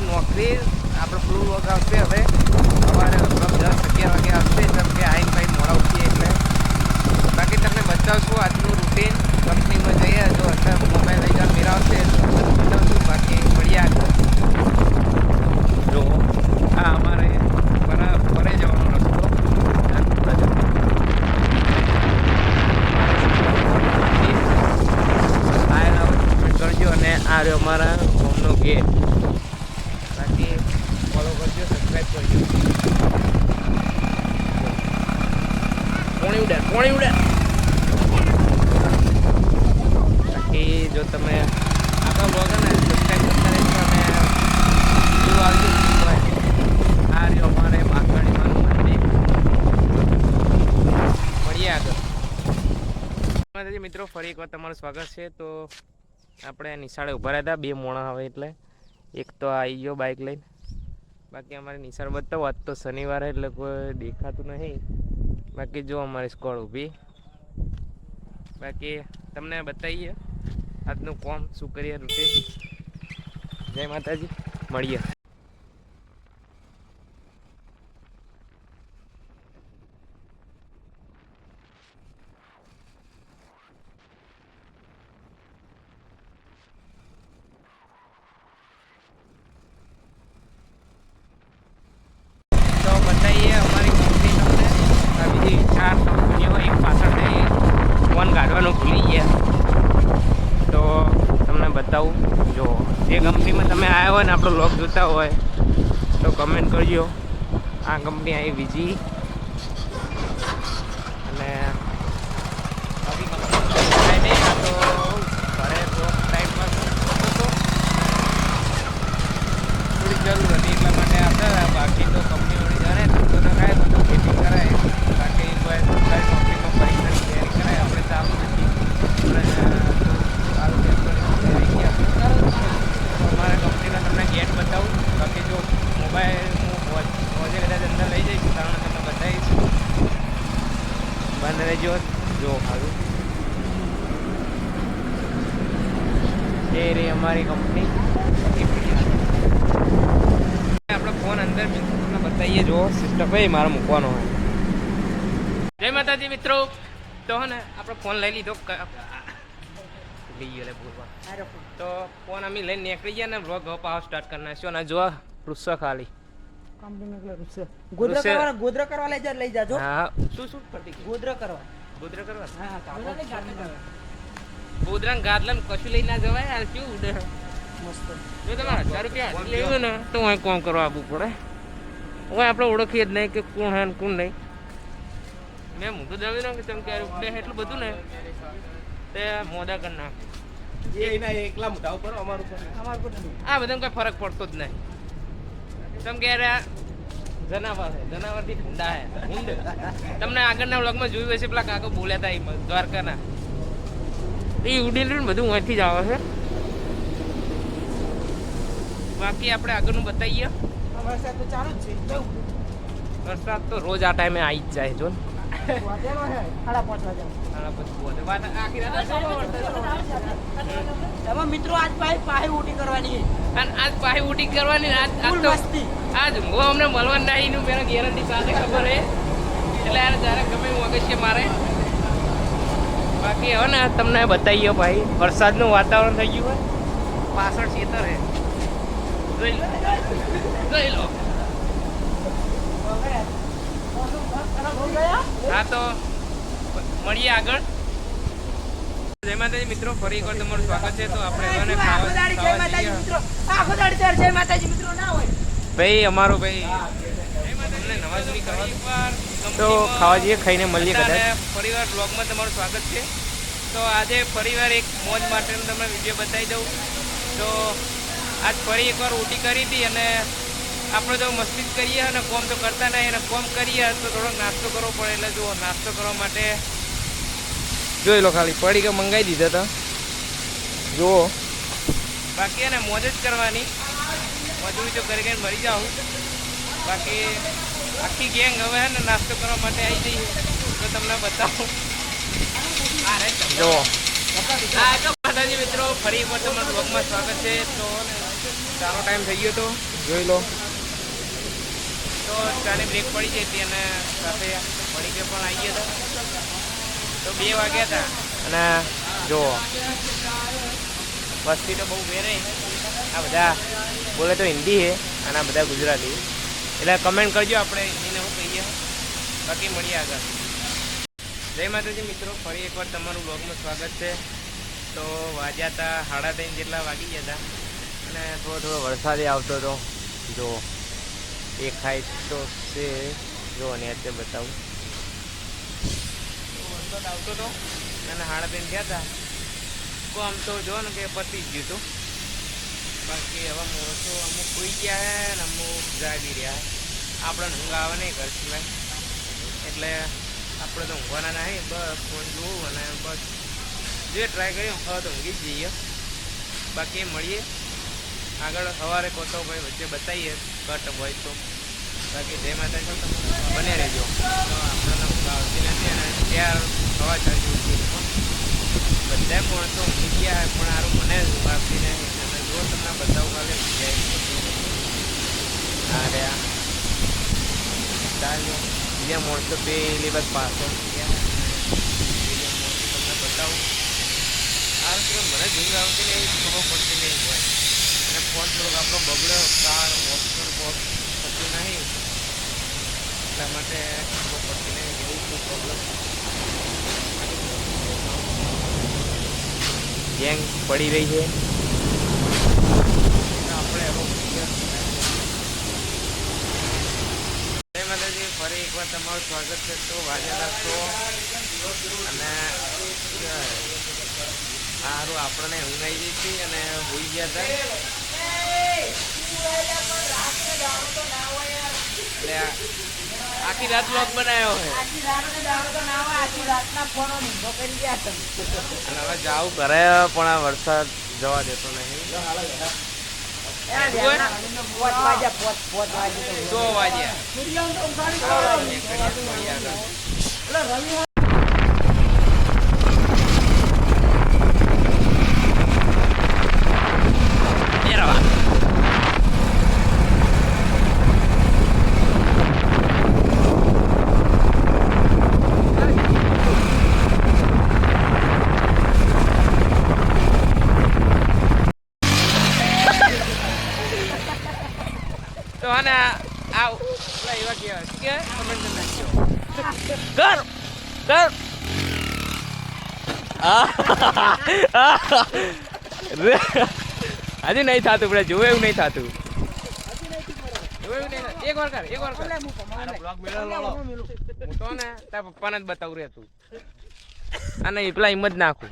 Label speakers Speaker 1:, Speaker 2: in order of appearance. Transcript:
Speaker 1: નોકરી આપણે ફૂલ વર્ક આવશે હવે સવારે લગભગ 10-11 વાગે આવશે જેમ કે આઈને ભાઈ મોડા ઉઠીએ એટલે બાકી તમને બતાવશું આજનું રૂટીન કંપનીમાં જઈએ તો અત્યારે મોબાઈલ લઈ જવા મેળા આવશે બતાવશું બાકી મળીએ આગળ જો આ અમારે ફરે જવાનો રસ્તો કરજો અને આ રહ્યો અમારા હોમનો ગેટ બાકી ફોલો કરજો સબસ્ક્રાઈબ કરજો પોણી ઉડે બાકી જો તમે આગળ બ્લોગ ને સબસ્ક્રાઈબ કરતા રહેજો અને વિડીયો આવજો આ રહ્યો અમારે માખણીમાંનું મંદિર મળીએ આગળ મિત્રો ફરી એકવાર તમારું સ્વાગત છે તો આપણે નિશાળે ઊભા રહ્યા હતા 2 મોણા આવે એટલે એક તો આવી ગયો બાઇક લઈને બાકી અમારી નિશાળ બતાવો આજ તો શનિવારે એટલે કોઈ દેખાતું નહીં બાકી જો અમારી સ્કોડ ઊભી બાકી તમને બતાવીએ આજનું કોમ શું કરીએ રૂટીન જય માતાજી મળીએ ભૂલી ગયા તો તમને બતાવું જો જે કંપનીમાં તમે આવ્યા હોય ને આપણો બ્લોગ જોતા હોય તો કમેન્ટ કરજો આ કંપની આવી બીજી અને નહીં આ તો ઘરે ટાઈમમાં થોડીક જરૂર હતી એટલા માટે આવતા બાકી તો કંપની વળી જાણે તો ખાય બધું ખેતી કરાય બાકી કોઈ સરકારી નોકરીમાં પરીક્ષાની તૈયારી કરાય આપણે તો આવું નથી અમારા કંપનીના તમને ગેટ બતાવું બાકી જો મોબાઈલ હું રોજે કદાચ અંદર લઈ જઈશ કારણ તમને બતાવીશ બંધ રહેજો જો સારું એ રહી અમારી કંપની આપણે ફોન અંદર તમને બતાવીએ જો સિસ્ટમ ભાઈ મારે મૂકવાનો હોય જય માતાજી મિત્રો તો હે ને આપણે ફોન લઈ લીધો તો ફોન અમે લઈને નીકળી ગયા ને વ્લોગ પાવ સ્ટાર્ટ કરના છે અને જો રૂસો ખાલી
Speaker 2: કંપની એટલે રૂસો ગોદરા કરવા લઈ જાજો
Speaker 1: હા શું કરતી
Speaker 2: ગોદરા કરવા હા
Speaker 1: ગોદરા ગાદલન કશું લઈ ના જવાય યાર શું ઉડે
Speaker 2: મસ્ત
Speaker 1: જો તમારે 1000 રૂપિયા લેવું ને તો હું કોમ કરવા આવવું પડે હું આપણે ઓળખીએ જ નહીં કે કોણ હે કોણ નહીં મેં મોટું જાવી ને કે તમે ક્યારે ઉડે એટલું બધું ને તે મોડા કરી નાખ એના એકલા મોટા ઉપર અમારું આ બધામાં કઈ ફરક પડતો જ નહીં તમે ક્યારે જનાવરથી ઠંડા હે ઊંડ તમને આગળના વ્લોગમાં જોયું હશે પેલા કાકો બોલ્યા હતા દ્વારકાના એ ઉડીને બધું અહીંથી જ આવે છે બાકી આપણે આગળનું બતાવીએ
Speaker 2: વરસાદ તો ચાલુ જ છે
Speaker 1: વરસાદ તો રોજ આ ટાઈમે આવી જ જાય જો ને
Speaker 2: મિત્રો આજ પાહી ઉટી કરવાની
Speaker 1: આજ પાહી ઉટી કરવાની આજ હું અમને મળવા નહીં મેરા ગેરંટી સાથે ખબર હે એટલે યાર જ્યારે ગમે હું અગત્ય મારે બાકી હવે ને તમને બતાવીએ ભાઈ વરસાદનું વાતાવરણ થઈ ગયું હોય પાછળ ખેતર હે જોઈ લો હા તો મળીએ આગળ જય માતાજી મિત્રો ફરી એકવાર તમારું સ્વાગત છે તો આપણે ભાઈ અમારો ભાઈ નવા જૂની કરવા તો ખાવા જઈએ ખાઈને મળીએ કદાચ પરિવાર બ્લોગમાં તમારું સ્વાગત છે તો આજે ફરીવાર એક મોજ માટેનો તમને વિડીયો બતાવી દઉં તો આજ ફરી એકવાર ઉટી કરી હતી અને આપણે તો મસ્તી જ કરીએ અને કોમ તો કરતા નહીં અને કોમ કરીએ તો થોડોક નાસ્તો કરવો પડે એટલે જુઓ નાસ્તો કરવા માટે જોઈ લો ખાલી પડી કે મંગાવી દીધા હતા જુઓ બાકી એને મોજ જ કરવાની મજૂરી તો કરી કરીને મરી જાઉં બાકી આખી ગેંગ હવે ને નાસ્તો કરવા માટે આવી જઈએ તો તમને બતાવું જુઓ માતાજી મિત્રો ફરી એકવાર તમારું બ્લોગમાં સ્વાગત છે તો ચાનો ટાઈમ થઈ ગયો તો જોઈ લો. તો ચાની બ્રેક પડી ગઈ હતી અને સાથે પડી કે પણ આવી ગયા હતા. તો 2 વાગ્યા હતા અને જો વસ્તી તો બહુ વેરે. આ બધા બોલે તો હિન્દી છે અને આ બધા ગુજરાતી. એટલે કમેન્ટ કરજો, આપણે હિન્દીને શું કહીએ. બાકી મળીએ આગળ. જય માતાજી મિત્રો, ફરી એકવાર તમારું બ્લોગમાં સ્વાગત છે. તો વાગ્યા હતા 3:30 જેટલા વાગી ગયા હતા અને થોડો વરસાદ આવતો હતો. જો દેખાય તો છે, જો અને અત્યારે બતાવું વરસાદ આવતો હતો અને 3:30 થયા હતા. તો આમ તો જો ને કે પતી જ ગયું હતું. બાકી હવે મોસો અમુક સુઈ ગયા છે ને અમુક જાગી રહ્યા. આપણે ઊંઘ આવે નહીં ઘર સિવાય, એટલે આપણે તો ઊંઘવાના નહીં. બસ ફોન જોવું અને બસ જે ટ્રાય કરીએ હવે તો ઊંઘી જ જઈએ. બાકી મળીએ આગળ સવારે કોતો ભાઈ વચ્ચે બતાવીએ કટ હોય તો. બાકી જય માતાજી, બને રહેજો. તો આપણને ઊંઘ આવતી નથી અને ત્યાં સવા ચાલતી ઉઠી બધા કોણ તો ઊંઘી ગયા પણ સારું મને ઊંઘ આવતી નહીં. અને જો તમને બતાવું કાલે અરે ચાલો બીજા માણસો પેલી બસ પાછો ગયા. તમને બતાવું આ મને ઊંઘ આવતી નહીં, ખબર પડતી નહીં હોય. અને ફોન થોડોક આપણો બગડ્યો, કાર ઓપ્શન બોક્સ થતું નહીં, એટલા માટે ખબર પડતી નહીં એવું શું પ્રોબ્લેમ. ગેંગ પડી રહી છે આપણે હવે. જય માતાજી, ફરી એકવાર તમારું સ્વાગત છે. તો વાજેલા 100 અને સારું આપણને ઊંઘ આવી ગઈ હતી અને હોઈ ગયા હતા. એટલે આખી રાત બ્લોગ બનાવ્યો છે અને હવે જાવું ઘરે પણ આ વરસાદ જવા દેતો નહીં. 6 વાગ્યા. તો આને આ એવા કેવા કે કમેન્ટ નાખજો. કર કર હજી નહીં થતું, આપણે જોવે એવું નહીં થતું. એક વાર કર. હું તો ને તારા પપ્પાને જ બતાવું રહેતું અને પેલા એમ જ નાખું.